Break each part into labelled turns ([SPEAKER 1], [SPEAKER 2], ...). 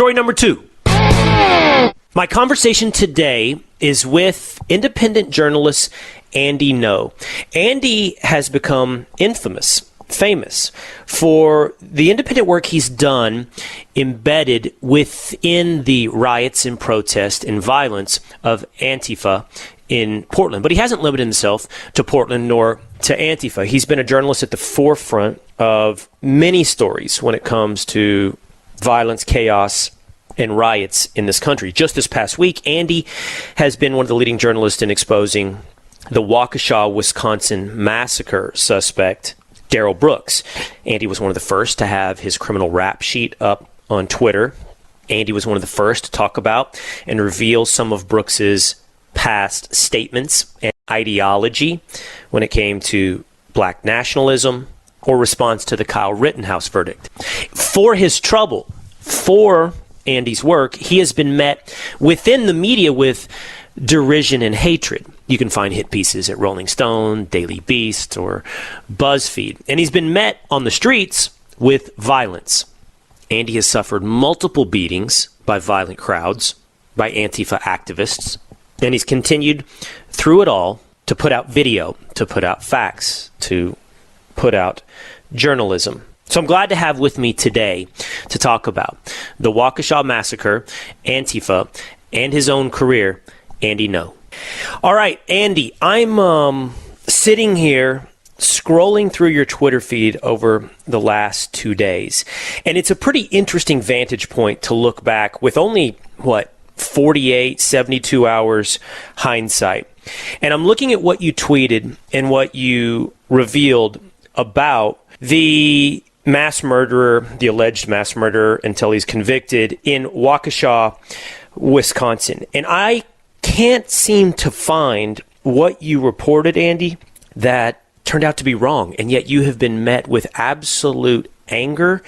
[SPEAKER 1] Story number 2. My conversation today is with independent journalist Andy Ngo. Andy has become famous for the independent work he's done embedded within the riots and protest and violence of Antifa in Portland. But he hasn't limited himself to Portland nor to Antifa. He's been a journalist at the forefront of many stories when it comes to violence, chaos, and riots in this country. Just this past week, Andy has been one of the leading journalists in exposing the Waukesha, Wisconsin massacre suspect, Darrell Brooks. Andy was one of the first to have his criminal rap sheet up on Twitter. Andy was one of the first to talk about and reveal some of Brooks's past statements and ideology when it came to black nationalism or response to the Kyle Rittenhouse verdict. For his trouble, for Andy's work, he has been met within the media with derision and hatred. You can find hit pieces at Rolling Stone, Daily Beast, or BuzzFeed. And he's been met on the streets with violence. Andy has suffered multiple beatings by violent crowds, by Antifa activists, and he's continued through it all to put out video, to put out facts, to put out journalism. So I'm glad to have with me today to talk about the Waukesha massacre, Antifa, and his own career, Andy Ngo. All right, Andy, I'm sitting here scrolling through your Twitter feed over the last 2 days, and it's a pretty interesting vantage point to look back with only, 48, 72 hours hindsight. And I'm looking at what you tweeted and what you revealed about the mass murderer, the alleged mass murderer until he's convicted in Waukesha, Wisconsin. And I can't seem to find what you reported, Andy, that turned out to be wrong. And yet you have been met with absolute anger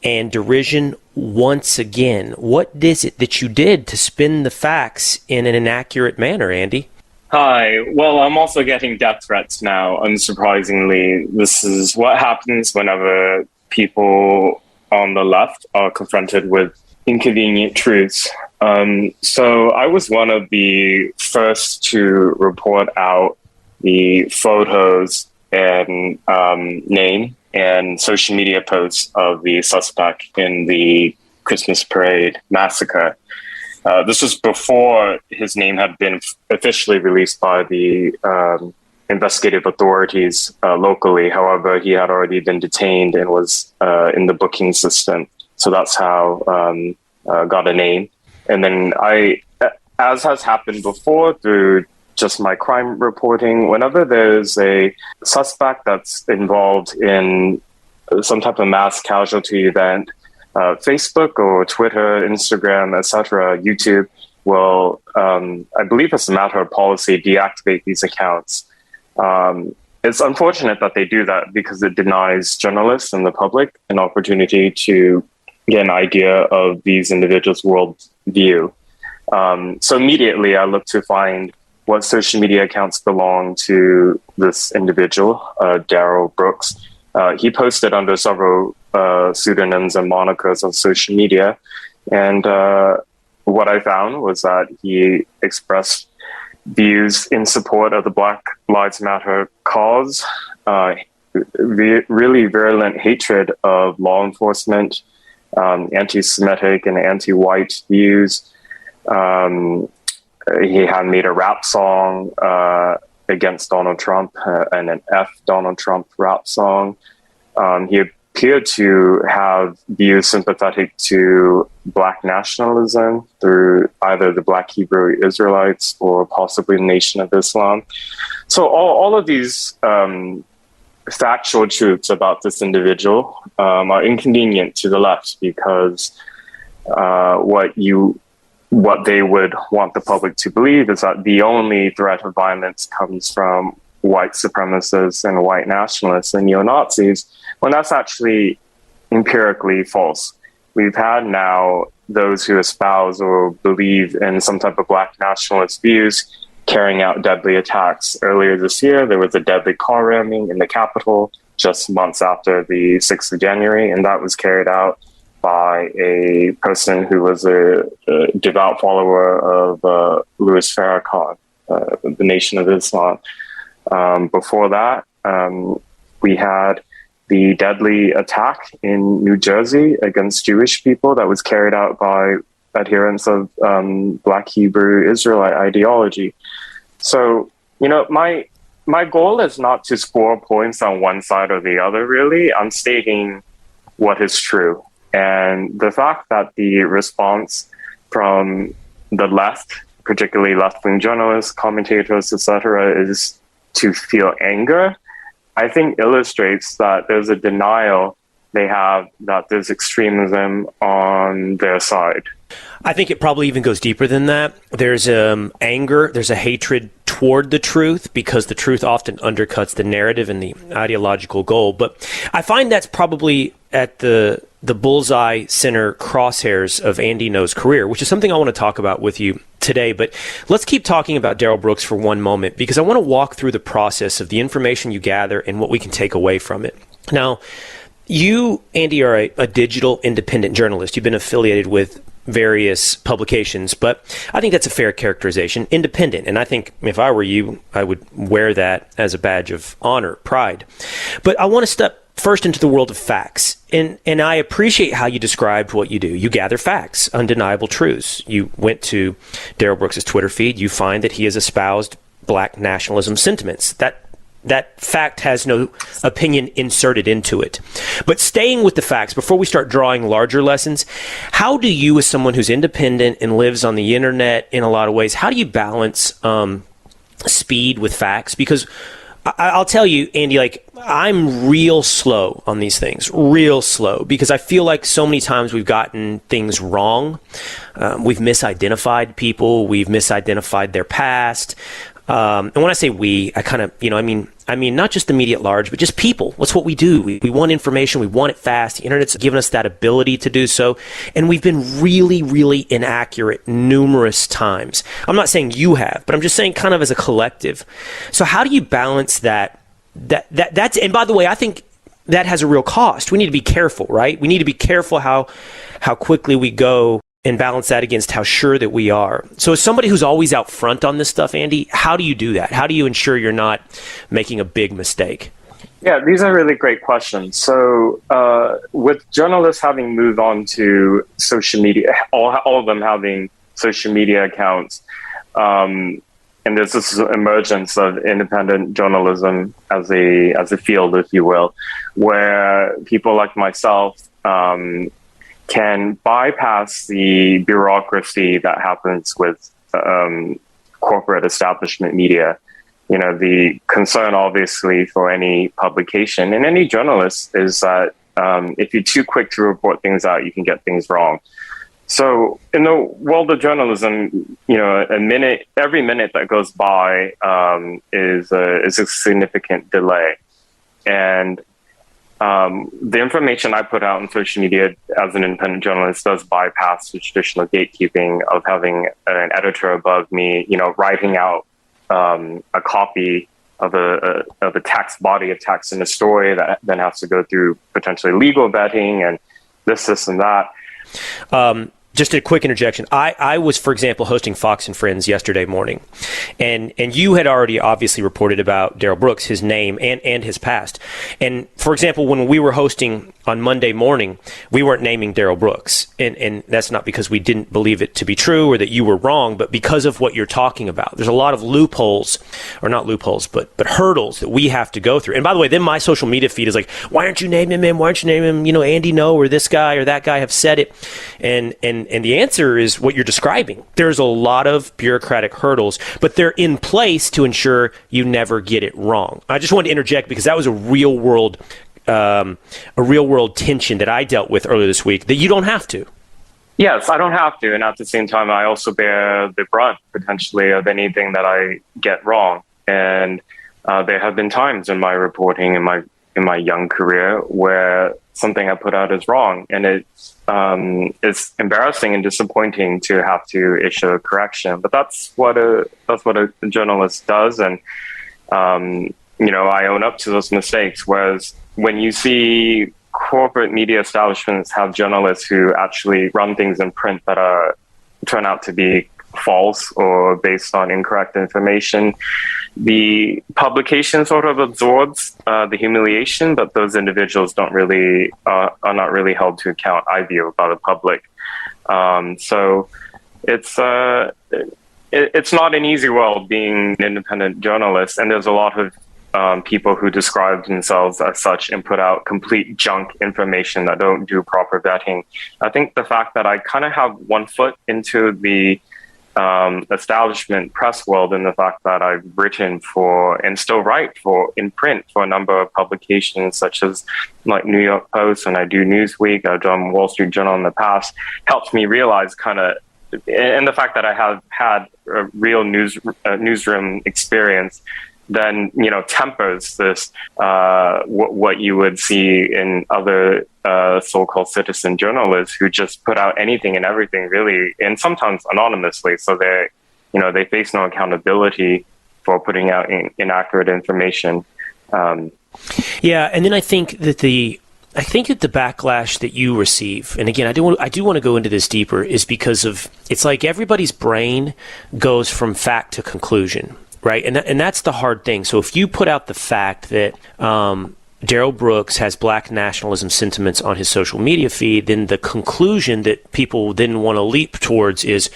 [SPEAKER 1] and derision once again. What is it that you did to spin the facts in an inaccurate manner, Andy?
[SPEAKER 2] Hi. Well, I'm also getting death threats now, unsurprisingly. This is what happens whenever people on the left are confronted with inconvenient truths. So I was one of the first to report out the photos and name and social media posts of the suspect in the Christmas parade massacre. This was before his name had been officially released by the investigative authorities locally. However, he had already been detained and was in the booking system. So that's how got a name. And then as has happened before through just my crime reporting, whenever there's a suspect that's involved in some type of mass casualty event, Facebook or Twitter, Instagram, etc., YouTube will, I believe it's a matter of policy, deactivate these accounts. It's unfortunate that they do that because it denies journalists and the public an opportunity to get an idea of these individuals' worldview. So immediately I look to find what social media accounts belong to this individual, Darrell Brooks. He posted under several pseudonyms and monikers on social media. And what I found was that he expressed views in support of the Black Lives Matter cause, really virulent hatred of law enforcement, anti-Semitic and anti-white views. He had made a rap song against Donald Trump and an F Donald Trump rap song. He appeared to have views sympathetic to Black nationalism through either the Black Hebrew Israelites or possibly the Nation of Islam. So all of these factual truths about this individual are inconvenient to the left because what they would want the public to believe is that the only threat of violence comes from white supremacists and white nationalists and neo-Nazis, when that's actually empirically false. We've had now those who espouse or believe in some type of Black nationalist views carrying out deadly attacks. Earlier this year, there was a deadly car ramming in the Capitol just months after the 6th of January, and that was carried out by a person who was a devout follower of Louis Farrakhan, the Nation of Islam. Before that, we had the deadly attack in New Jersey against Jewish people that was carried out by adherents of Black Hebrew Israelite ideology. So, my goal is not to score points on one side or the other, really. I'm stating what is true. And the fact that the response from the left, particularly left-wing journalists, commentators, etc., is to feel anger, I think illustrates that there's a denial they have that there's extremism on their side.
[SPEAKER 1] I think it probably even goes deeper than that. There's anger, there's a hatred toward the truth because the truth often undercuts the narrative and the ideological goal. But I find that's probably at the bullseye center crosshairs of Andy Ngo's career, which is something I want to talk about with you today. But let's keep talking about Darrell Brooks for one moment, because I want to walk through the process of the information you gather and what we can take away from it. Now, you, Andy, are a digital independent journalist. You've been affiliated with various publications, but I think that's a fair characterization, independent. And I think if I were you, I would wear that as a badge of honor, pride. But I want to step first into the world of facts. And I appreciate how you described what you do. You gather facts, undeniable truths. You went to Darrell Brooks' Twitter feed. You find that he has espoused Black nationalism sentiments. That fact has no opinion inserted into it. But staying with the facts, before we start drawing larger lessons, how do you, as someone who's independent and lives on the internet in a lot of ways, how do you balance speed with facts? Because I'll tell you, Andy, I'm real slow on these things, real slow, because I feel like so many times we've gotten things wrong. We've misidentified people. We've misidentified their past. And when I say we, I kind of, I mean, not just the media at large, but just people. That's what we do. We want information. We want it fast. The internet's given us that ability to do so. And we've been really, really inaccurate numerous times. I'm not saying you have, but I'm just saying kind of as a collective. So how do you balance that? That's, and by the way, I think that has a real cost. We need to be careful, right? We need to be careful how quickly we go and balance that against how sure that we are. So as somebody who's always out front on this stuff, Andy, how do you do that? How do you ensure you're not making a big mistake?
[SPEAKER 2] Yeah, these are really great questions. So with journalists having moved on to social media, all of them having social media accounts, and there's this emergence of independent journalism as a field, if you will, where people like myself can bypass the bureaucracy that happens with corporate establishment media. The concern, obviously, for any publication and any journalist is that if you're too quick to report things out, you can get things wrong. So in the world of journalism, every minute that goes by is a significant delay. And the information I put out on social media as an independent journalist does bypass the traditional gatekeeping of having an editor above me, writing out a copy of a text, body of text in a story that then has to go through potentially legal vetting and this and that. Just a quick interjection. I was, for example, hosting Fox and Friends yesterday morning, and you had already obviously reported about Darrell Brooks, his name and his past. And for example, when we were hosting on Monday morning, we weren't naming Darrell Brooks, and that's not because we didn't believe it to be true or that you were wrong, but because of what you're talking about. There's a lot of loopholes, or not loopholes, but hurdles that we have to go through. And by the way, then my social media feed is like, why aren't you naming him? Why aren't you naming him? Andy Ngo or this guy or that guy have said it, and the answer is what you're describing. There's a lot of bureaucratic hurdles, but they're in place to ensure you never get it wrong. I just wanted to interject because that was a real world tension that I dealt with earlier this week that you don't have to. Yes, I don't have to. And at the same time, I also bear the brunt potentially of anything that I get wrong. And there have been times in my reporting in my young career where something I put out is wrong, and it's embarrassing and disappointing to have to issue a correction. But that's what a journalist does, and I own up to those mistakes. Whereas when you see corporate media establishments have journalists who actually run things in print that turn out to be false or based on incorrect information, the publication sort of absorbs the humiliation, but those individuals don't really are not really held to account, I view, by the public. So it's not an easy world being an independent journalist, and there's a lot of people who describe themselves as such and put out complete junk information that don't do proper vetting. I think the fact that I kind of have one foot into the establishment press world, and the fact that I've written for and still write for in print for a number of publications such as like New York Post, and I do Newsweek, I've done Wall Street Journal in the past, helps me realize kind of, and the fact that I have had a real newsroom experience then, you know, tempers this, what you would see in other so-called citizen journalists who just put out anything and everything, really, and sometimes anonymously. So they face no accountability for putting out inaccurate information.
[SPEAKER 1] Yeah, and then I think that the backlash that you receive, and again, I do want to go into this deeper, is because of, it's like everybody's brain goes from fact to conclusion. Right, and that's the hard thing. So if you put out the fact that Darrell Brooks has black nationalism sentiments on his social media feed, then the conclusion that people then want to leap towards is,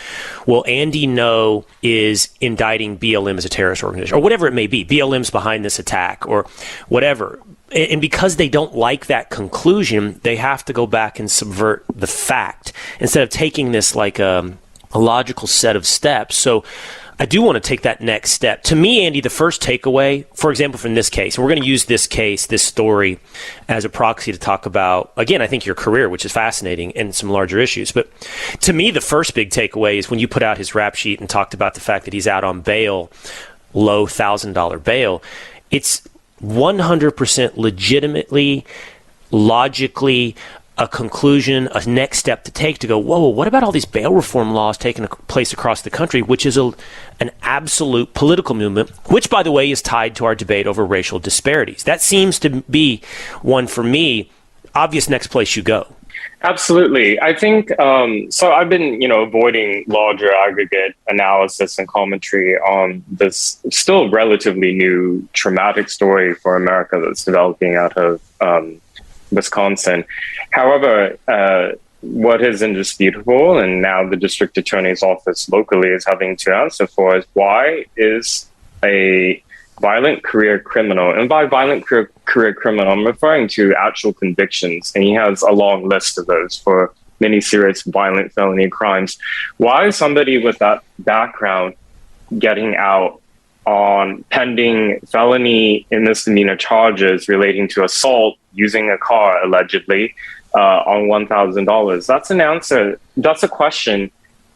[SPEAKER 1] well, Andy Ngo is indicting BLM as a terrorist organization, or whatever it may be. BLM's behind this attack, or whatever. And because they don't like that conclusion, they have to go back and subvert the fact instead of taking this like a logical set of steps. So I do want to take that next step. To me, Andy, the first takeaway, for example, from this case, and we're going to use this case, this story, as a proxy to talk about, again, I think your career, which is fascinating, and some larger issues. But to me, the first big takeaway is when you put out his rap sheet and talked about the fact that he's out on bail, low $1,000 bail. It's 100% legitimately, logically, a conclusion, a next step to take to go, whoa, what about all these bail reform laws taking place across the country, which is an absolute political movement, which, by the way, is tied to our debate over racial disparities. That seems to be one, for me, obvious next place you go.
[SPEAKER 2] Absolutely. I think, so I've been, avoiding larger aggregate analysis and commentary on this still relatively new traumatic story for America that's developing out of Wisconsin. However, what is indisputable, and now the district attorney's office locally is having to answer for, is why is a violent career criminal, and by violent career criminal, I'm referring to actual convictions, and he has a long list of those for many serious violent felony crimes. Why is somebody with that background getting out on pending felony and misdemeanor charges relating to assault using a car, allegedly, on $1,000? That's an answer. That's a question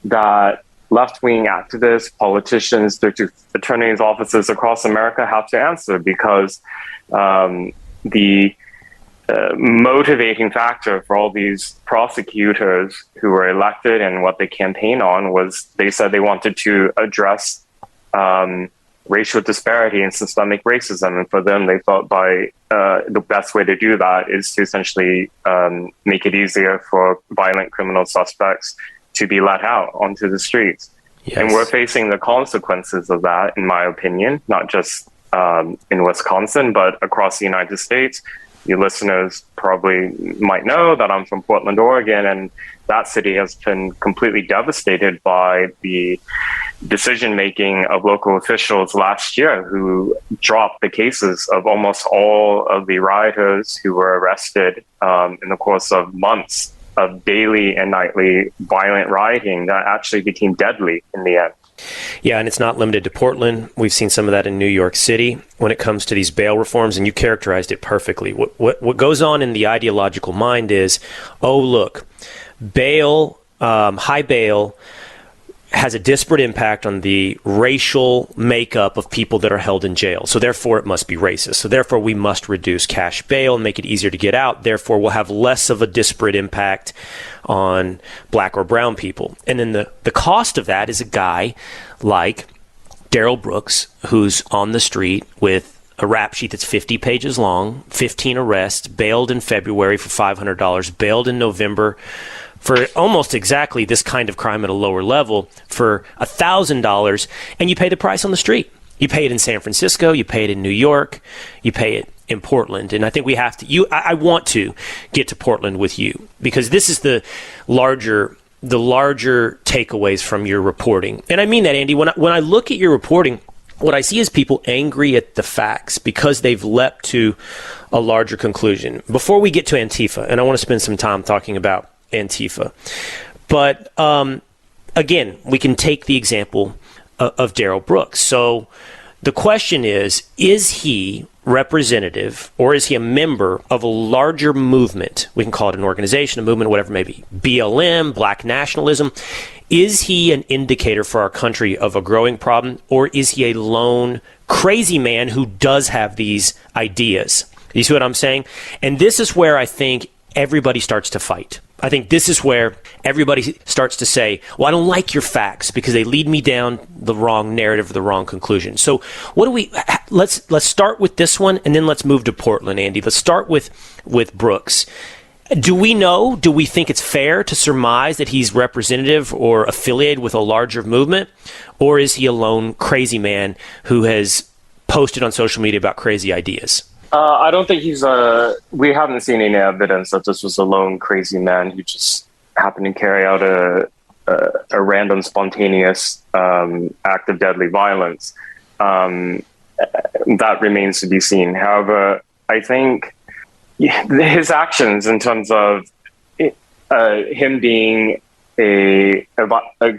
[SPEAKER 2] that left-wing activists, politicians, district attorneys' offices across America have to answer, because the motivating factor for all these prosecutors who were elected and what they campaigned on was they said they wanted to address racial disparity and systemic racism. And for them, they thought the best way to do that is to essentially make it easier for violent criminal suspects to be let out onto the streets. Yes. And we're facing the consequences of that, in my opinion, not just in Wisconsin, but across the United States. You listeners probably might know that I'm from Portland, Oregon, and that city has been completely devastated by the decision-making of local officials last year, who dropped the cases of almost all of the rioters who were arrested in the course of months of daily and nightly violent rioting that actually became deadly in the end.
[SPEAKER 1] Yeah, and it's not limited to Portland. We've seen some of that in New York City when it comes to these bail reforms, and you characterized it perfectly. What goes on in the ideological mind is, oh, look, bail, high bail, has a disparate impact on the racial makeup of people that are held in jail. So therefore, it must be racist. So therefore, we must reduce cash bail and make it easier to get out. Therefore, we'll have less of a disparate impact on black or brown people. And then the cost of that is a guy like Darrell Brooks, who's on the street with a rap sheet that's 50 pages long, 15 arrests, bailed in February for $500, bailed in November for almost exactly this kind of crime at a lower level for $1,000, and you pay the price on the street. You pay it in San Francisco, you pay it in New York, you pay it in Portland. And I think we have to, I want to get to Portland with you, because this is the larger takeaways from your reporting. And I mean that, Andy, when I look at your reporting, what I see is people angry at the facts because they've leapt to a larger conclusion. Before we get to Antifa, and I want to spend some time talking about Antifa, but again, we can take the example of Darrell Brooks. So the question is he representative, or is he a member of a larger movement? We can call it an organization, a movement, whatever it may be. BLM, Black nationalism. Is he an indicator for our country of a growing problem, or is he a lone crazy man who does have these ideas? You see what I'm saying? And this is where I think everybody starts to fight. I think this is where everybody starts to say, well, I don't like your facts because they lead me down the wrong narrative, the wrong conclusion. So let's start with this one, and then let's move to Portland, Andy. Let's start with Brooks. Do we think it's fair to surmise that he's representative or affiliated with a larger movement, or is he a lone crazy man who has posted on social media about crazy ideas?
[SPEAKER 2] I don't think we haven't seen any evidence that this was a lone crazy man who just happened to carry out a random spontaneous act of deadly violence. That remains to be seen. However, I think his actions in terms of him being a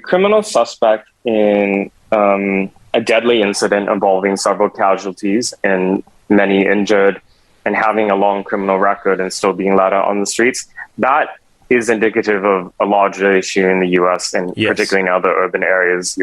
[SPEAKER 2] criminal suspect in a deadly incident involving several casualties and many injured, and having a long criminal record and still being let out on the streets, that is indicative of a larger issue in the U.S. and particularly in other urban areas,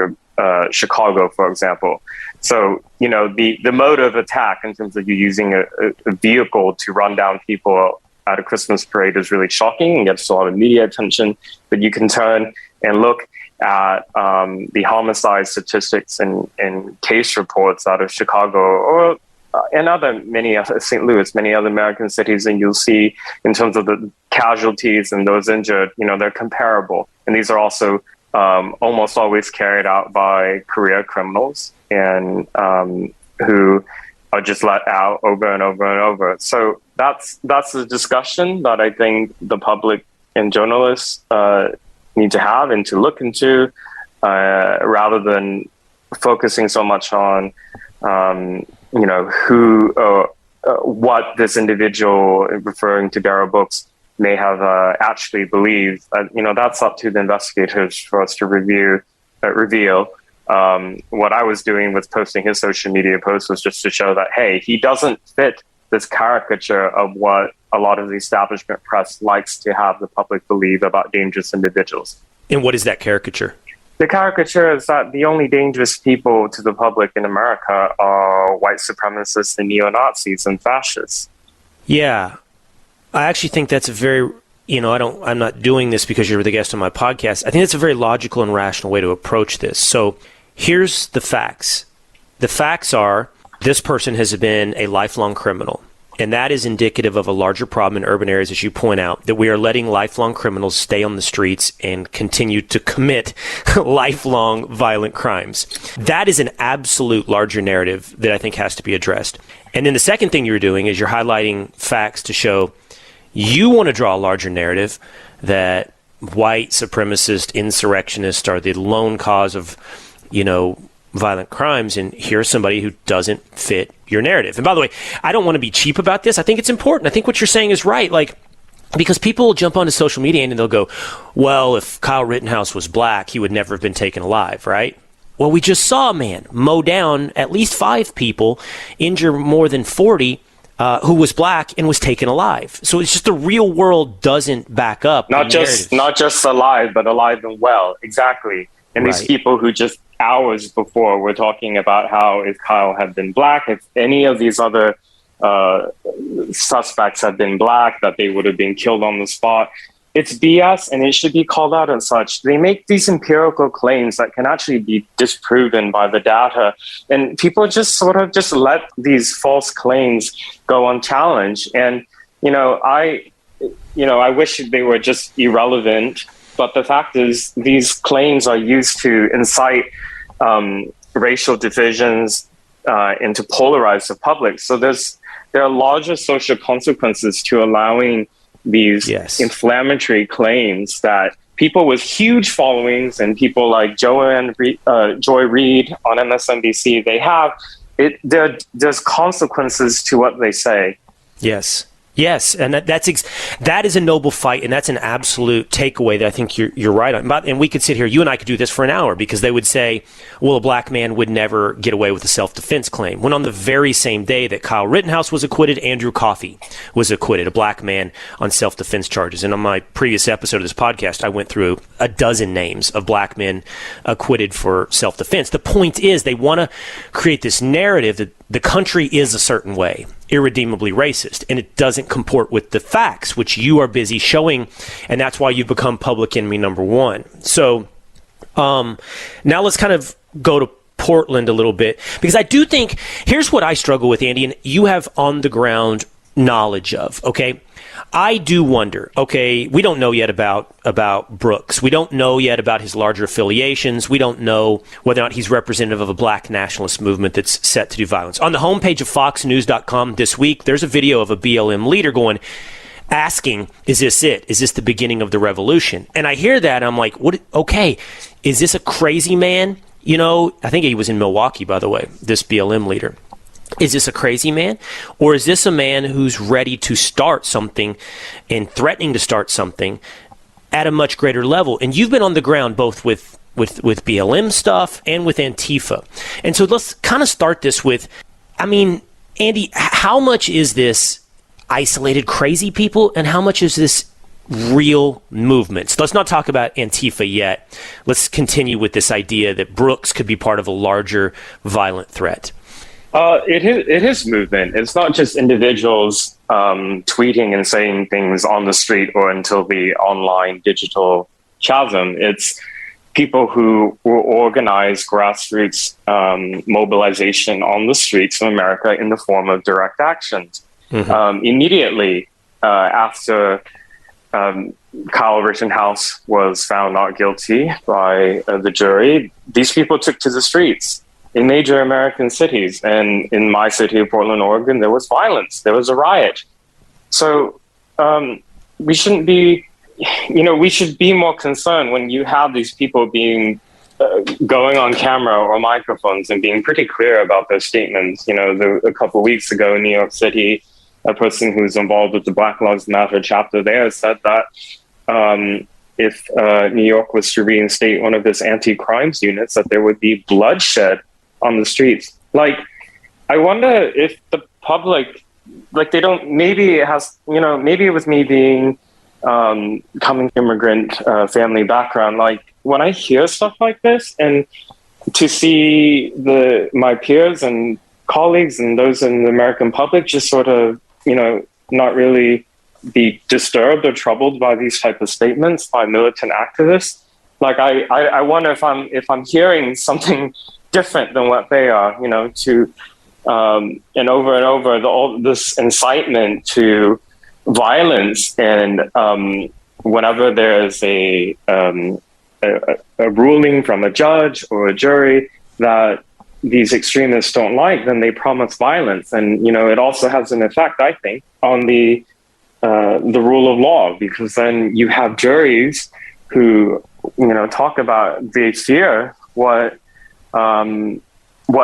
[SPEAKER 2] Chicago, for example. So, the mode of attack in terms of you using a vehicle to run down people at a Christmas parade is really shocking and gets a lot of media attention. But you can turn and look at the homicide statistics and case reports out of Chicago or and St. Louis, many other American cities, and you'll see in terms of the casualties and those injured, they're comparable. And these are also almost always carried out by career criminals and who are just let out over and over and over. So that's the discussion that I think the public and journalists need to have and to look into, rather than focusing so much on what this individual, referring to Darrell Brooks, may have actually believed. That's up to the investigators for us to reveal. What I was doing with posting his social media post was just to show that, hey, he doesn't fit this caricature of what a lot of the establishment press likes to have the public believe about dangerous individuals.
[SPEAKER 1] And what is that caricature?
[SPEAKER 2] The caricature is that the only dangerous people to the public in America are white supremacists and neo-Nazis and fascists.
[SPEAKER 1] Yeah. I actually think that's a very, I'm not doing this because you're the guest on my podcast. I think that's a very logical and rational way to approach this. So here's the facts. The facts are this person has been a lifelong criminal. And that is indicative of a larger problem in urban areas, as you point out, that we are letting lifelong criminals stay on the streets and continue to commit lifelong violent crimes. That is an absolute larger narrative that I think has to be addressed. And then the second thing you're doing is you're highlighting facts to show you want to draw a larger narrative that white supremacist insurrectionists are the lone cause of, violent crimes, and here's somebody who doesn't fit your narrative. And by the way, I don't want to be cheap about this. I think it's important. I think what you're saying is right. Because people will jump onto social media and they'll go, well, if Kyle Rittenhouse was black, he would never have been taken alive, right? Well, we just saw a man mow down at least 5 people, injure more than 40, who was black and was taken alive. So it's just the real world doesn't back up.
[SPEAKER 2] Not just alive, but alive and well. Exactly. And these people who just hours before were talking about how if Kyle had been black, if any of these other suspects had been black, that they would have been killed on the spot. it's BS and it should be called out as such. They make these empirical claims that can actually be disproven by the data, and people just sort of just let these false claims go unchallenged. And I wish they were just irrelevant, but the fact is these claims are used to incite racial divisions and to polarize the public. So there are larger social consequences to allowing these inflammatory claims that people with huge followings and people like Joy Reid on MSNBC, they have it. There's consequences to what they say.
[SPEAKER 1] Yes, and that is a noble fight, and that's an absolute takeaway that I think you're right on. And we could sit here, you and I could do this for an hour, because they would say, well, a black man would never get away with a self-defense claim. When on the very same day that Kyle Rittenhouse was acquitted, Andrew Coffey was acquitted, a black man, on self-defense charges. And on my previous episode of this podcast, I went through a dozen names of black men acquitted for self-defense. The point is, they want to create this narrative that the country is a certain way, irredeemably racist, and it doesn't comport with the facts, which you are busy showing, and that's why you've become public enemy number one. So now let's kind of go to Portland a little bit, because I do think, here's what I struggle with, Andy, and you have on-the-ground knowledge of, okay? I do wonder, okay, we don't know yet about Brooks. We don't know yet about his larger affiliations. We don't know whether or not he's representative of a black nationalist movement that's set to do violence. On the homepage of foxnews.com this week, there's a video of a BLM leader asking, is this it? Is this the beginning of the revolution? And I hear that, and I'm like, what? Okay, is this a crazy man? I think he was in Milwaukee, by the way, this BLM leader. Is this a crazy man, or is this a man who's ready to start something and threatening to start something at a much greater level? And you've been on the ground both with BLM stuff and with Antifa. And so let's kind of start this with, Andy, how much is this isolated crazy people and how much is this real movements? Let's not talk about Antifa yet. Let's continue with this idea that Brooks could be part of a larger violent threat.
[SPEAKER 2] It is movement. It's not just individuals tweeting and saying things on the street or until the online digital chasm. It's people who will organize grassroots mobilization on the streets of America in the form of direct actions. Mm-hmm. Immediately after Kyle Rittenhouse was found not guilty by the jury, these people took to the streets in major American cities. And in my city of Portland, Oregon, there was violence. There was a riot. So we shouldn't be, we should be more concerned when you have these people being going on camera or microphones and being pretty clear about their statements. A couple of weeks ago in New York City, a person who's involved with the Black Lives Matter chapter there said that if New York was to reinstate one of its anti-crimes units, that there would be bloodshed on the streets. I wonder if the public, they don't, maybe it has, maybe with me being coming immigrant family background, when I hear stuff like this and to see my peers and colleagues and those in the American public just sort of, not really be disturbed or troubled by these type of statements by militant activists. I wonder if I'm hearing something different than what they are, to and over all this incitement to violence, and whenever there's a ruling from a judge or a jury that these extremists don't like, then they promise violence, and it also has an effect, I think, on the rule of law, because then you have juries who talk about they fear what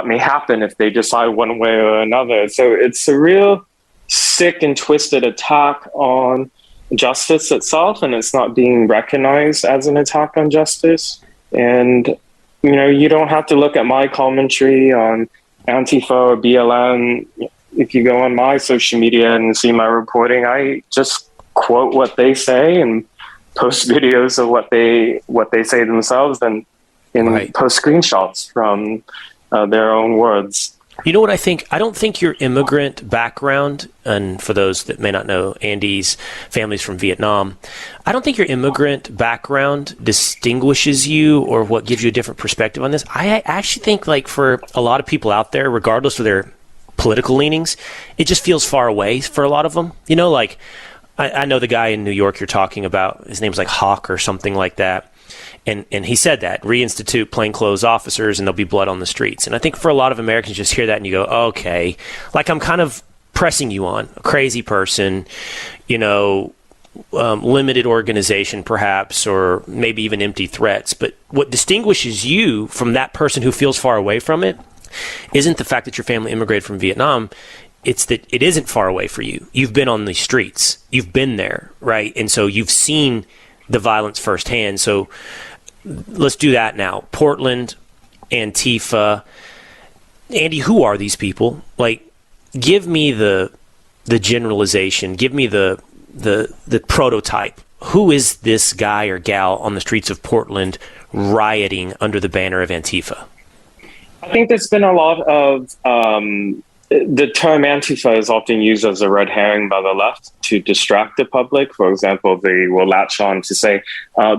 [SPEAKER 2] may happen if they decide one way or another. So it's a real sick and twisted attack on justice itself, and it's not being recognized as an attack on justice. And you don't have to look at my commentary on Antifa or BLM. If you go on my social media and see my reporting, I just quote what they say and post videos of what they say themselves, and post screenshots from their own words.
[SPEAKER 1] You know what I think? I don't think your immigrant background, and for those that may not know, Andy's family's from Vietnam. I don't think your immigrant background distinguishes you or what gives you a different perspective on this. I actually think, like, for a lot of people out there, regardless of their political leanings, it just feels far away for a lot of them. You know, like, I know the guy in New York you're talking about. His name's like Hawk or something like that. And he said that, reinstitute plainclothes officers and there'll be blood on the streets. And I think for a lot of Americans, just hear that and you go, okay, like I'm kind of pressing you on, a crazy person, you know, limited organization perhaps, or maybe even empty threats. But what distinguishes you from that person who feels far away from it isn't the fact that your family immigrated from Vietnam. It's that it isn't far away for you. You've been on the streets. You've been there, right? And so you've seen the violence firsthand. So let's do that now. Portland, Antifa. Andy, who are these people? Like, give me the generalization. Give me the prototype. Who is this guy or gal on the streets of Portland rioting under the banner of Antifa?
[SPEAKER 2] I think there's been a lot of the term Antifa is often used as a red herring by the left to distract the public. For example, they will latch on to say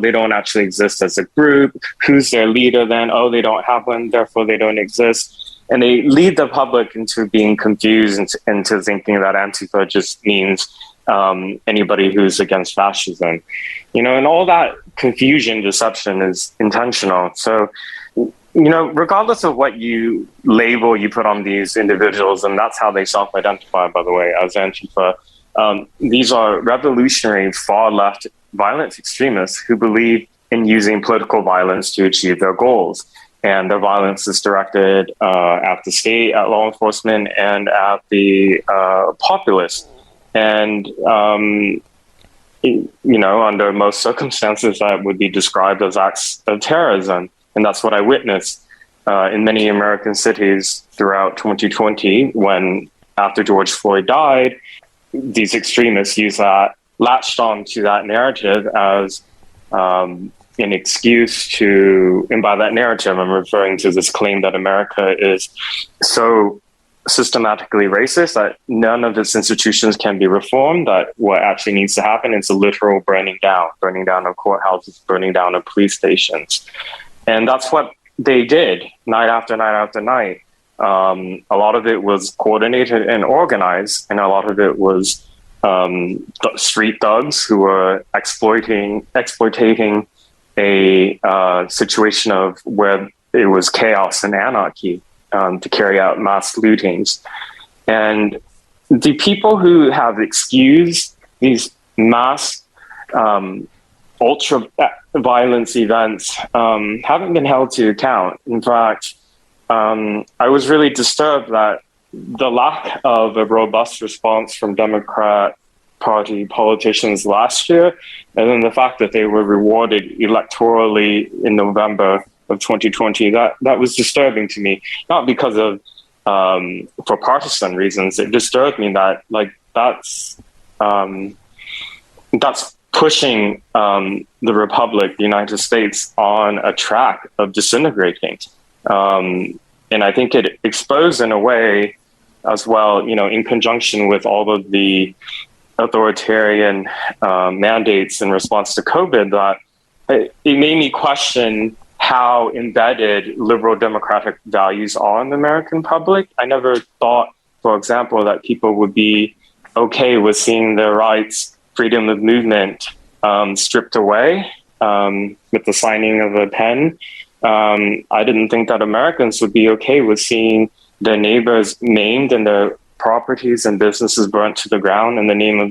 [SPEAKER 2] they don't actually exist as a group. Who's their leader then? Oh, they don't have one, therefore they don't exist. And they lead the public into being confused into thinking that Antifa just means anybody who's against fascism. You know, and all that confusion, deception is intentional. So, you know, regardless of what you label you put on these individuals, and that's how they self-identify, by the way, as Antifa, these are revolutionary, far-left violence extremists who believe in using political violence to achieve their goals. And their violence is directed at the state, at law enforcement, and at the populace. And, you know, under most circumstances, that would be described as acts of terrorism. And that's what I witnessed in many American cities throughout 2020 when, after George Floyd died, these extremists latched on to that narrative as an excuse to, and by that narrative, I'm referring to this claim that America is so systematically racist that none of its institutions can be reformed, that what actually needs to happen is a literal burning down of courthouses, burning down of police stations. And that's what they did night after night after night. A lot of it was coordinated and organized, and a lot of it was street thugs who were exploiting a situation of where it was chaos and anarchy to carry out mass lootings. And the people who have excused these mass ultra violence events haven't been held to account. In fact, I was really disturbed that the lack of a robust response from Democrat Party politicians last year, and then the fact that they were rewarded electorally in November of 2020, that was disturbing to me. Not because of for partisan reasons. It disturbed me that that's pushing the Republic, the United States, on a track of disintegrating. And I think it exposed in a way as well, you know, in conjunction with all of the authoritarian mandates in response to COVID, that it made me question how embedded liberal democratic values are in the American public. I never thought, for example, that people would be okay with seeing their rights, freedom of movement stripped away with the signing of a pen. I didn't think that Americans would be okay with seeing their neighbors maimed and their properties and businesses burnt to the ground in the name of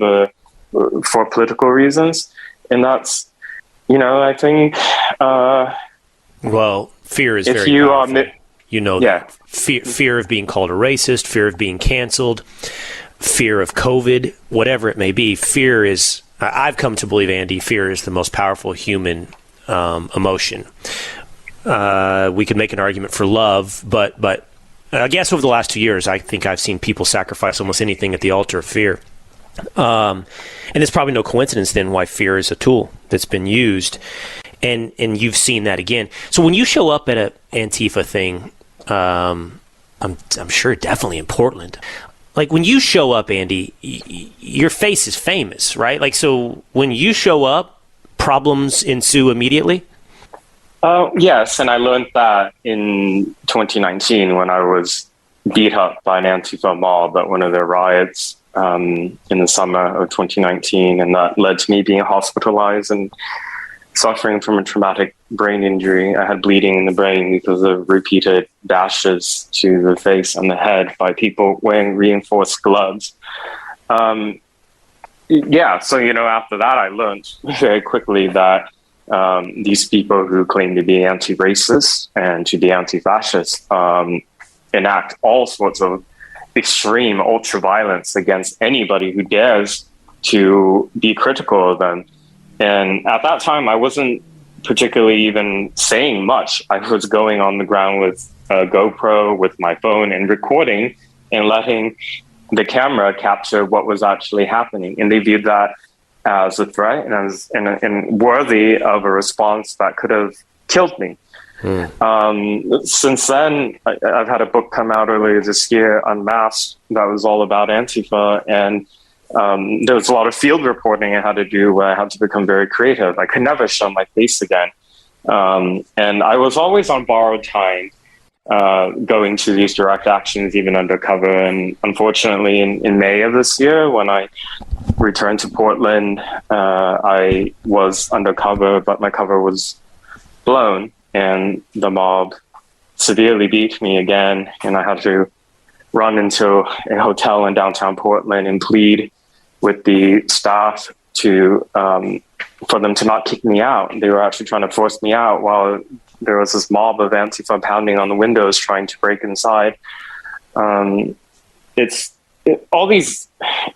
[SPEAKER 2] for political reasons. And that's, you know, I think...
[SPEAKER 1] well, fear is very powerful. You know, yeah. Fear of being called a racist, fear of being canceled, fear of COVID, whatever it may be. Fear is... I've come to believe, Andy, fear is the most powerful human emotion. We could make an argument for love, but I guess over the last 2 years, I think I've seen people sacrifice almost anything at the altar of fear. And it's probably no coincidence then why fear is a tool that's been used. And you've seen that again. So when you show up at an Antifa thing, I'm sure definitely in Portland. Like when you show up, Andy, your face is famous, right? Like, so when you show up, problems ensue immediately?
[SPEAKER 2] Yes, and I learned that in 2019 when I was beat up by an Antifa mob at one of their riots in the summer of 2019, and that led to me being hospitalized and suffering from a traumatic brain injury. I had bleeding in the brain because of repeated bashes to the face and the head by people wearing reinforced gloves. Yeah, so, after that, I learned very quickly that these people who claim to be anti-racist and to be anti-fascist enact all sorts of extreme ultra-violence against anybody who dares to be critical of them. And at that time, I wasn't particularly even saying much. I was going on the ground with a GoPro, with my phone, and recording and letting the camera capture what was actually happening. And they viewed that as a threat and worthy of a response that could have killed me. Since then, I've had a book come out earlier this year, Unmasked, that was all about Antifa. And there was a lot of field reporting I had to do where I had to become very creative. I could never show my face again. And I was always on borrowed time, going to these direct actions, even undercover. And unfortunately, in May of this year, when I returned to Portland, I was undercover, but my cover was blown. And the mob severely beat me again. And I had to run into a hotel in downtown Portland and plead with the staff to for them to not kick me out. They were actually trying to force me out while there was this mob of Antifa pounding on the windows trying to break inside. All these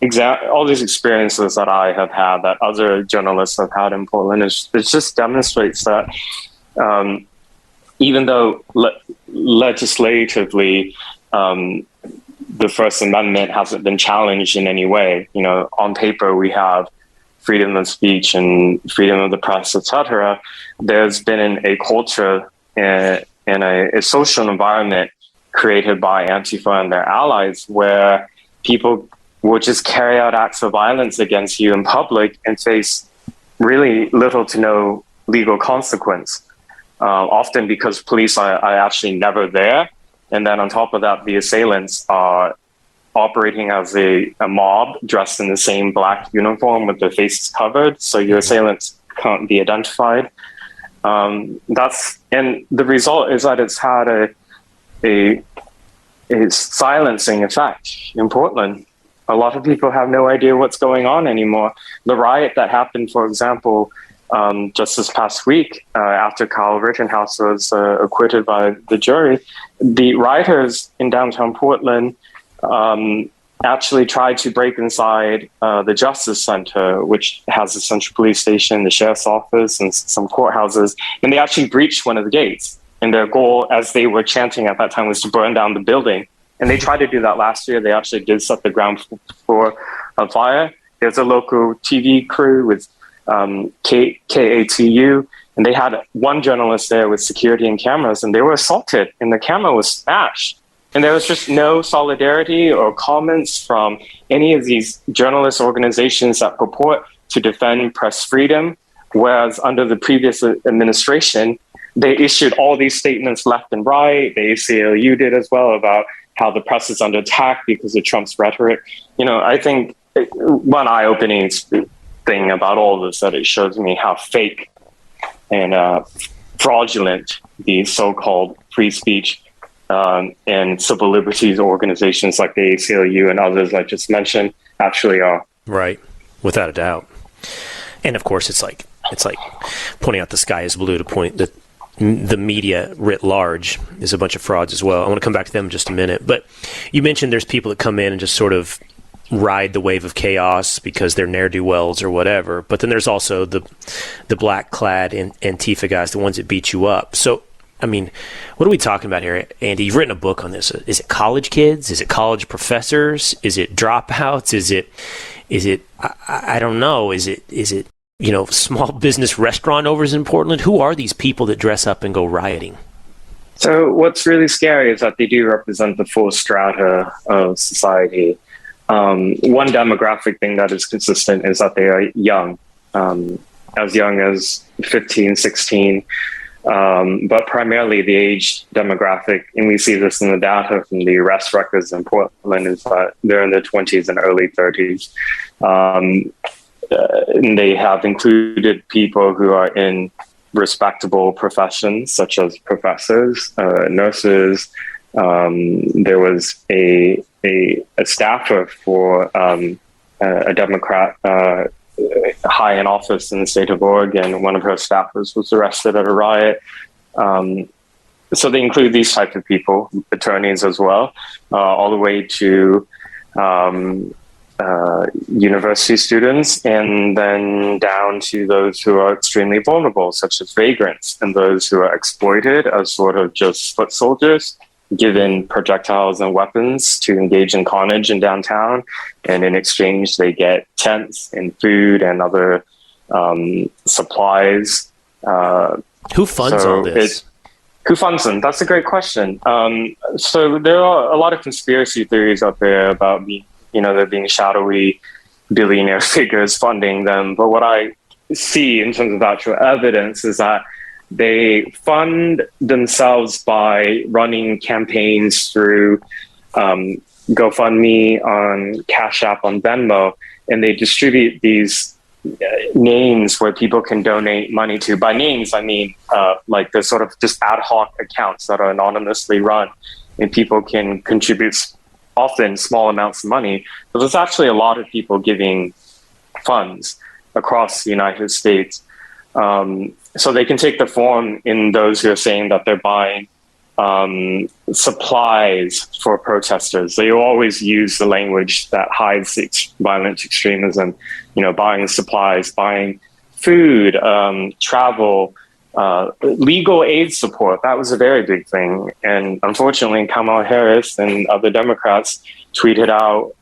[SPEAKER 2] experiences that I have had, that other journalists have had in Portland, it just demonstrates that even though legislatively the First Amendment hasn't been challenged in any way, on paper we have freedom of speech and freedom of the press, etc. There's been a culture and a social environment created by Antifa and their allies where people will just carry out acts of violence against you in public and face really little to no legal consequence. Often because police are actually never there. And then on top of that, the assailants are operating as a mob dressed in the same black uniform with their faces covered. So your assailants can't be identified. And the result is that it's had a silencing effect in Portland. A lot of people have no idea what's going on anymore. The riot that happened, for example, just this past week, after Kyle Rittenhouse was acquitted by the jury, the rioters in downtown Portland actually tried to break inside the Justice Center, which has a central police station, the sheriff's office, and some courthouses. And they actually breached one of the gates. And their goal, as they were chanting at that time, was to burn down the building. And they tried to do that last year. They actually did set the ground floor on fire. There's a local TV crew with KATU, and they had one journalist there with security and cameras, and they were assaulted, and the camera was smashed. And there was just no solidarity or comments from any of these journalist organizations that purport to defend press freedom, whereas under the previous administration, they issued all these statements left and right. The ACLU did as well about how the press is under attack because of Trump's rhetoric. I think one eye-opening thing about all this, that it shows me how fake and fraudulent these so-called free speech and civil liberties organizations like the ACLU and others I just mentioned actually are.
[SPEAKER 1] Right, without a doubt. And of course, it's like pointing out the sky is blue to point that the media writ large is a bunch of frauds as well. I want to come back to them in just a minute. But you mentioned there's people that come in and just sort of ride the wave of chaos because they're ne'er-do-wells or whatever. But then there's also the black-clad Antifa guys, the ones that beat you up. So, I mean, what are we talking about here, Andy? You've written a book on this. Is it college kids? Is it college professors? Is it dropouts? Is it I don't know. Is it small business restaurant owners in Portland? Who are these people that dress up and go rioting?
[SPEAKER 2] So what's really scary is that they do represent the full strata of society. One demographic thing that is consistent is that they are young, as young as 15, 16, but primarily the age demographic, and we see this in the data from the arrest records in Portland, is that they're in their 20s and early 30s. And they have included people who are in respectable professions, such as professors, nurses. There was a staffer for a Democrat high in office in the state of Oregon. One of her staffers was arrested at a riot. So they include these types of people, attorneys as well, all the way to university students, and then down to those who are extremely vulnerable, such as vagrants, and those who are exploited as sort of just foot soldiers, given projectiles and weapons to engage in carnage in downtown. And in exchange, they get tents and food and other supplies.
[SPEAKER 1] Who funds all this?
[SPEAKER 2] Who funds them? That's a great question. So there are a lot of conspiracy theories out there about there being shadowy billionaire figures funding them. But what I see in terms of actual evidence is that they fund themselves by running campaigns through GoFundMe, on Cash App, on Venmo, and they distribute these names where people can donate money to. By names, I mean like the sort of just ad hoc accounts that are anonymously run, and people can contribute often small amounts of money. But there's actually a lot of people giving funds across the United States. So they can take the form in those who are saying that they're buying supplies for protesters. They always use the language that hides violent extremism, buying supplies, buying food, travel, legal aid support. That was a very big thing. And unfortunately, Kamala Harris and other Democrats tweeted out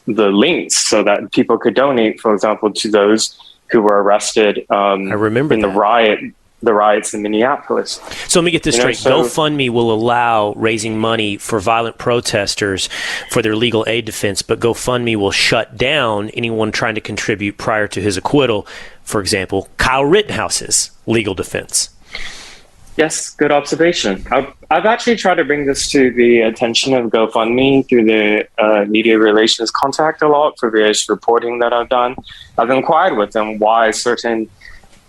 [SPEAKER 2] the links so that people could donate, for example, to those who were arrested
[SPEAKER 1] I remember
[SPEAKER 2] in the riots in Minneapolis.
[SPEAKER 1] So let me get this straight. GoFundMe will allow raising money for violent protesters for their legal aid defense, but GoFundMe will shut down anyone trying to contribute prior to his acquittal. For example, Kyle Rittenhouse's legal defense.
[SPEAKER 2] Yes, good observation. I've actually tried to bring this to the attention of GoFundMe through the media relations contact a lot for various reporting that I've done. I've inquired with them why certain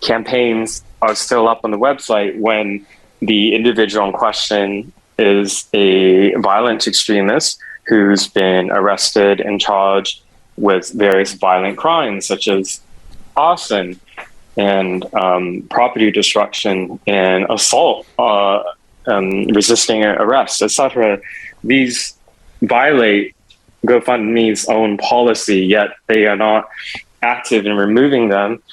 [SPEAKER 2] campaigns are still up on the website when the individual in question is a violent extremist who's been arrested and charged with various violent crimes, such as arson and property destruction and assault, resisting arrest, etc. These violate GoFundMe's own policy, yet they are not active in removing them.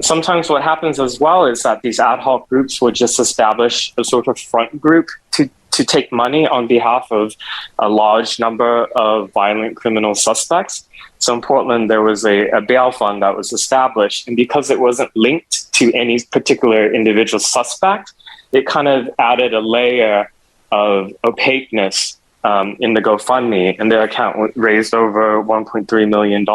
[SPEAKER 2] Sometimes what happens as well is that these ad hoc groups will just establish a sort of front group to take money on behalf of a large number of violent criminal suspects. So in Portland, there was a bail fund that was established, and because it wasn't linked to any particular individual suspect, it kind of added a layer of opaqueness in the GoFundMe, and their account raised over $1.3 million.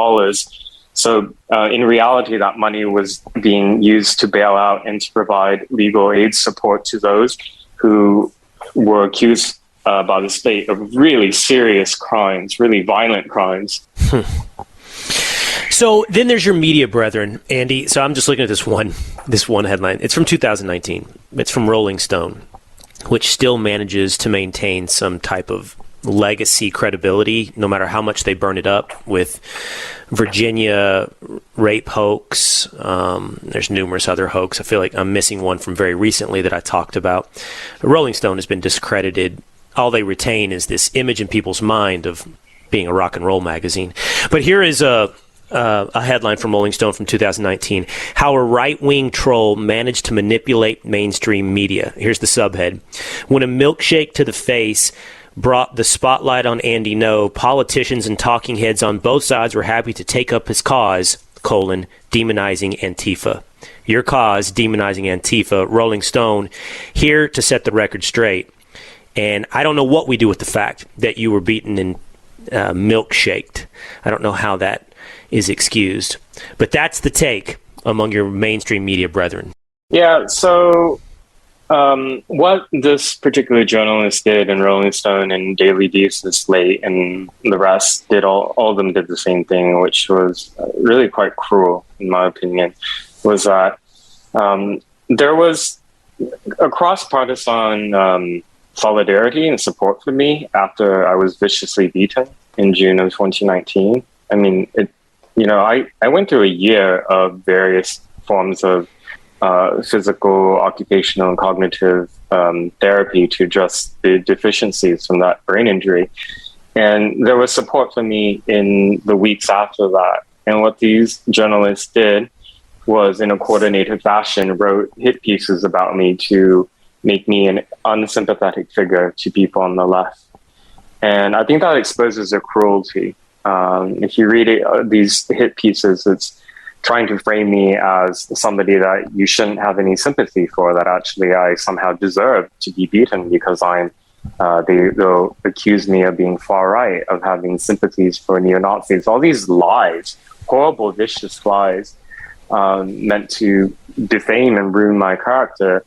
[SPEAKER 2] So in reality, that money was being used to bail out and to provide legal aid support to those who were accused by the state of really serious crimes, really violent crimes.
[SPEAKER 1] So then there's your media brethren, Andy. So I'm just looking at this one headline. It's from 2019. It's from Rolling Stone, which still manages to maintain some type of legacy credibility, no matter how much they burn it up with Virginia rape hoax. There's numerous other hoax. I feel like I'm missing one from very recently that I talked about. Rolling Stone has been discredited. All they retain is this image in people's mind of being a rock and roll magazine. But here is a headline from Rolling Stone from 2019. How a right-wing troll managed to manipulate mainstream media. Here's the subhead. When a milkshake to the face brought the spotlight on Andy Ngo, politicians and talking heads on both sides were happy to take up his cause, demonizing Antifa. your cause, demonizing Antifa, Rolling Stone, here to set the record straight. And I don't know what we do with the fact that you were beaten and milkshaked. I don't know how that is excused. But that's the take among your mainstream media brethren.
[SPEAKER 2] Yeah, so what this particular journalist did in Rolling Stone and Daily Beast and Slate and the rest did, all of them did the same thing, which was really quite cruel, in my opinion, was that there was a cross-partisan solidarity and support for me after I was viciously beaten in June of 2019. I mean, I went through a year of various forms of physical, occupational, and cognitive therapy to address the deficiencies from that brain injury. And there was support for me in the weeks after that. And what these journalists did was, in a coordinated fashion, wrote hit pieces about me to make me an unsympathetic figure to people on the left. And I think that exposes a cruelty. If you read these hit pieces, it's trying to frame me as somebody that you shouldn't have any sympathy for, that actually I somehow deserve to be beaten because they'll accuse me of being far right, of having sympathies for neo-Nazis. All these lies, horrible, vicious lies, meant to defame and ruin my character.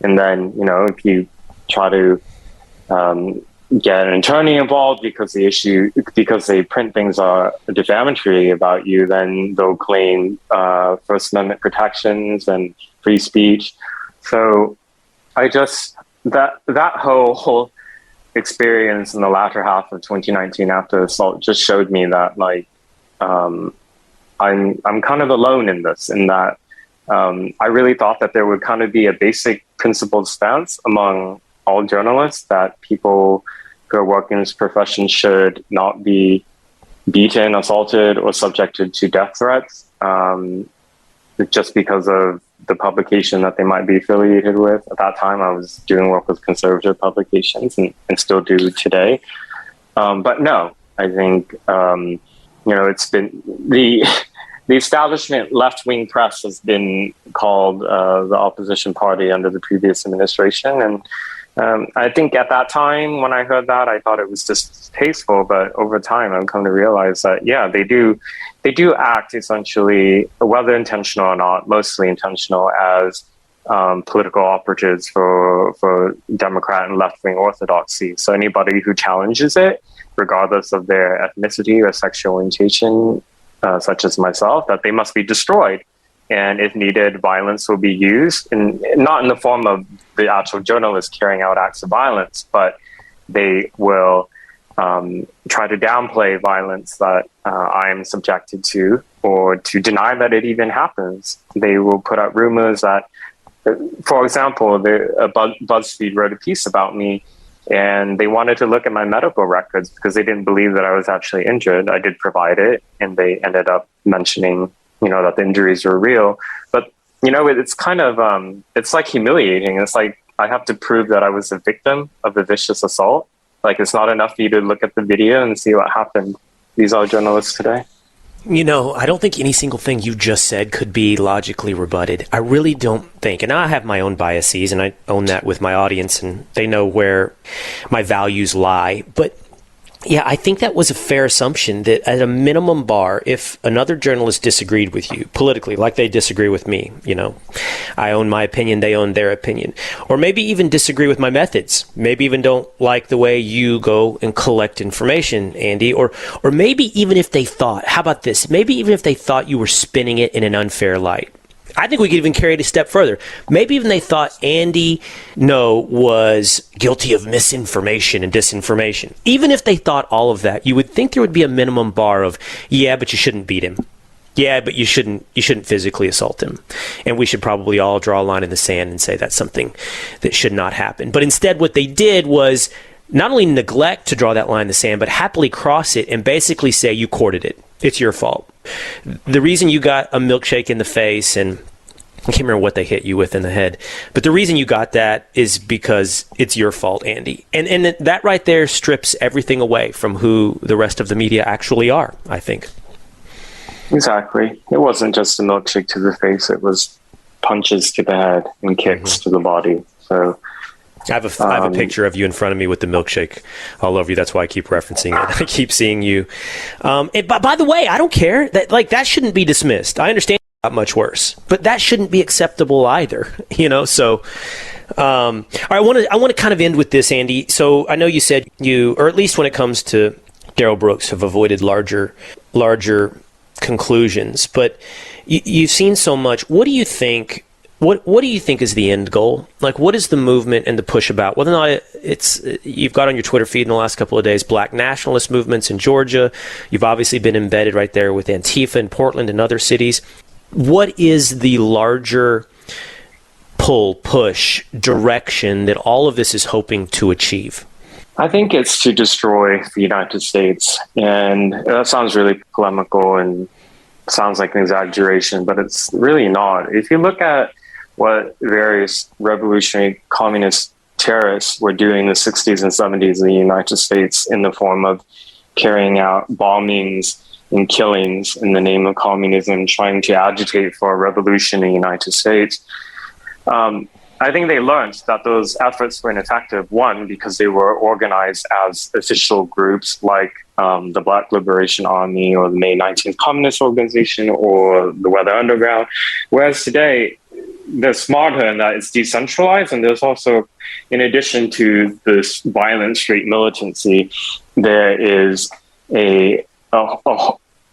[SPEAKER 2] And then, if you try to get an attorney involved because they print things are defamatory about you, then they'll claim First Amendment protections and free speech. So that whole experience in the latter half of 2019 after assault just showed me that I'm kind of alone in this, in that I really thought that there would kind of be a basic principled stance among all journalists that people who are working in this profession should not be beaten, assaulted, or subjected to death threats just because of the publication that they might be affiliated with. At that time, I was doing work with conservative publications and still do today. But no, I think, it's been the establishment left-wing press has been called the opposition party under the previous administration. And I think at that time, when I heard that, I thought it was distasteful. But over time, I've come to realize that, yeah, they do act essentially, whether intentional or not, mostly intentional, as political operatives for Democrat and left-wing orthodoxy. So anybody who challenges it, regardless of their ethnicity or sexual orientation, such as myself, that they must be destroyed. And if needed, violence will be used, and not in the form of the actual journalists carrying out acts of violence, but they will try to downplay violence that I am subjected to, or to deny that it even happens. They will put out rumors that, for example, BuzzFeed wrote a piece about me, and they wanted to look at my medical records because they didn't believe that I was actually injured. I did provide it, and they ended up mentioning, that the injuries were real. But, it's kind of, it's like humiliating. It's like I have to prove that I was a victim of a vicious assault. Like, it's not enough for you to look at the video and see what happened. These are journalists today.
[SPEAKER 1] I don't think any single thing you just said could be logically rebutted. I really don't think. And I have my own biases, and I own that with my audience, and they know where my values lie. But yeah, I think that was a fair assumption that at a minimum bar, if another journalist disagreed with you politically, like they disagree with me, I own my opinion, they own their opinion, or maybe even disagree with my methods, maybe even don't like the way you go and collect information, Andy, or maybe even if they thought, how about this? Maybe even if they thought you were spinning it in an unfair light. I think we could even carry it a step further. Maybe even they thought Andy Ngo was guilty of misinformation and disinformation. Even if they thought all of that, you would think there would be a minimum bar of, yeah, but you shouldn't beat him. Yeah, but you shouldn't physically assault him. And we should probably all draw a line in the sand and say that's something that should not happen. But instead, what they did was not only neglect to draw that line in the sand, but happily cross it and basically say you courted it. It's your fault. The reason you got a milkshake in the face, and I can't remember what they hit you with in the head, but the reason you got that is because it's your fault, Andy. And that right there strips everything away from who the rest of the media actually are, I think.
[SPEAKER 2] Exactly. It wasn't just a milkshake to the face. It was punches to the head and kicks to the body. So
[SPEAKER 1] I have a picture of you in front of me with the milkshake all over you. That's why I keep referencing it. I keep seeing you. By the way, I don't care. That shouldn't be dismissed. I understand it's not much worse, but that shouldn't be acceptable either. So, all right, I want to kind of end with this, Andy. So I know you said you, or at least when it comes to Darrell Brooks, have avoided larger conclusions, but you've seen so much. What do you think? What do you think is the end goal? Like, what is the movement and the push about? Whether or not you've got on your Twitter feed in the last couple of days, black nationalist movements in Georgia. You've obviously been embedded right there with Antifa in Portland and other cities. What is the larger push, direction that all of this is hoping to achieve?
[SPEAKER 2] I think it's to destroy the United States. And that sounds really polemical and sounds like an exaggeration, but it's really not. If you look at what various revolutionary communist terrorists were doing in the 60s and 70s in the United States in the form of carrying out bombings and killings in the name of communism, trying to agitate for a revolution in the United States, I think they learned that those efforts were ineffective, one, because they were organized as official groups like the Black Liberation Army or the May 19th Communist Organization or the Weather Underground. Whereas today, they're smarter in that it's decentralized, and there's also, in addition to this violent street militancy, there is a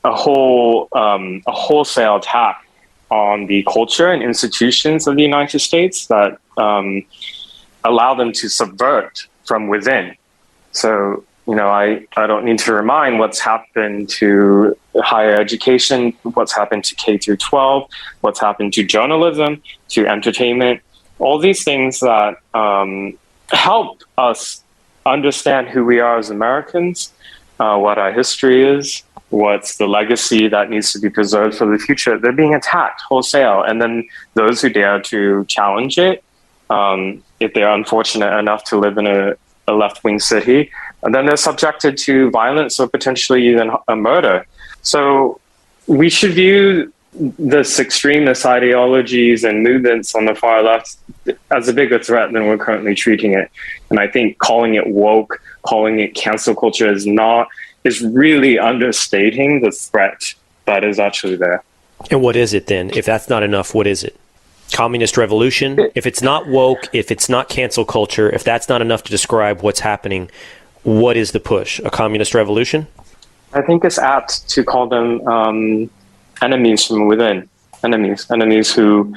[SPEAKER 2] wholesale attack on the culture and institutions of the United States that allow them to subvert from within. So, I don't need to remind what's happened to higher education, what's happened to K through 12, what's happened to journalism, to entertainment, all these things that help us understand who we are as Americans, what our history is, what's the legacy that needs to be preserved for the future. They're being attacked wholesale. And then those who dare to challenge it, if they're unfortunate enough to live in a left-wing city, and then they're subjected to violence or potentially even a murder. So we should view this extremist ideologies and movements on the far left as a bigger threat than we're currently treating it. And I think calling it woke, calling it cancel culture is really understating the threat that is actually there.
[SPEAKER 1] And what is it then? If that's not enough, what is it? Communist revolution? If it's not woke, if it's not cancel culture, if that's not enough to describe what's happening, what is the push? A communist revolution?
[SPEAKER 2] I think it's apt to call them enemies from within. Enemies who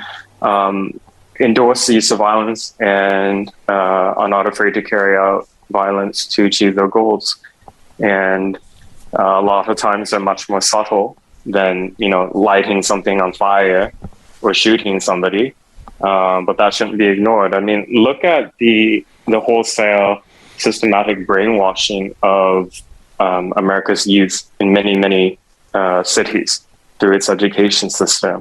[SPEAKER 2] endorse the use of violence and are not afraid to carry out violence to achieve their goals. And a lot of times they're much more subtle than, lighting something on fire or shooting somebody. But that shouldn't be ignored. I mean, look at the wholesale systematic brainwashing of America's youth in many, many cities through its education system.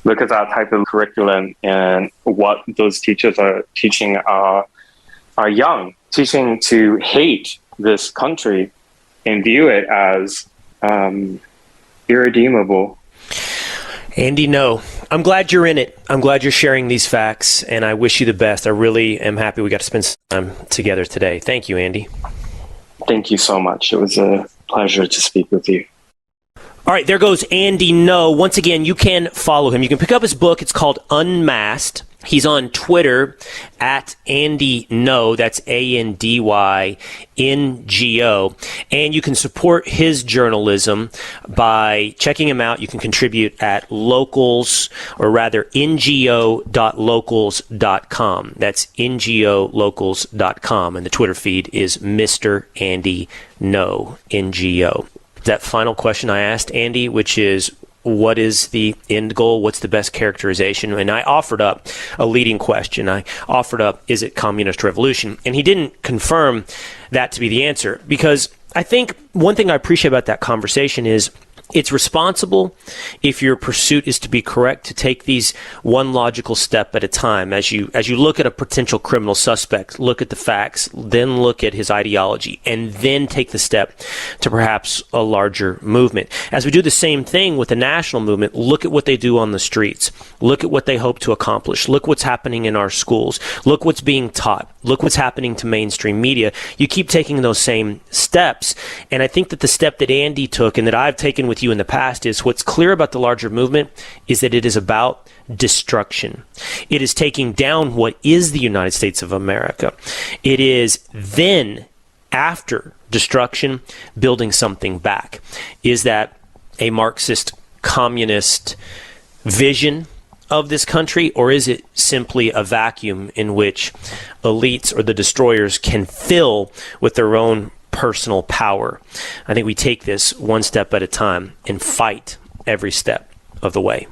[SPEAKER 2] Look at that type of curriculum and what those teachers are teaching our young, teaching to hate this country and view it as irredeemable.
[SPEAKER 1] Andy Ngo, I'm glad you're in it. I'm glad you're sharing these facts, and I wish you the best. I really am happy we got to spend some time together today. Thank you, Andy.
[SPEAKER 2] Thank you so much. It was a pleasure to speak with you.
[SPEAKER 1] All right, there goes Andy Ngo. Once again, you can follow him. You can pick up his book. It's called Unmasked. He's on Twitter at Andy Ngo. That's ANDYNGO. And you can support his journalism by checking him out. You can contribute at locals, or rather ngo.locals.com. That's ngolocals.com. And the Twitter feed is Mr. Andy Ngo, NGO. That final question I asked Andy, which is, what is the end goal? What's the best characterization? And I offered up a leading question. I offered up, is it communist revolution? And he didn't confirm that to be the answer, because I think one thing I appreciate about that conversation is It's responsible, if your pursuit is to be correct, to take these one logical step at a time. As you look at a potential criminal suspect, look at the facts, then look at his ideology, and then take the step to perhaps a larger movement. As we do the same thing with the national movement, look at what they do on the streets. Look at what they hope to accomplish. Look what's happening in our schools. Look what's being taught. Look what's happening to mainstream media. You keep taking those same steps, and I think that the step that Andy took and that I've taken with you in the past is what's clear about the larger movement is that it is about destruction. It is taking down what is the United States of America. It is then, after destruction, building something back. Is that a Marxist communist vision of this country, or is it simply a vacuum in which elites or the destroyers can fill with their own personal power? I think we take this one step at a time and fight every step of the way.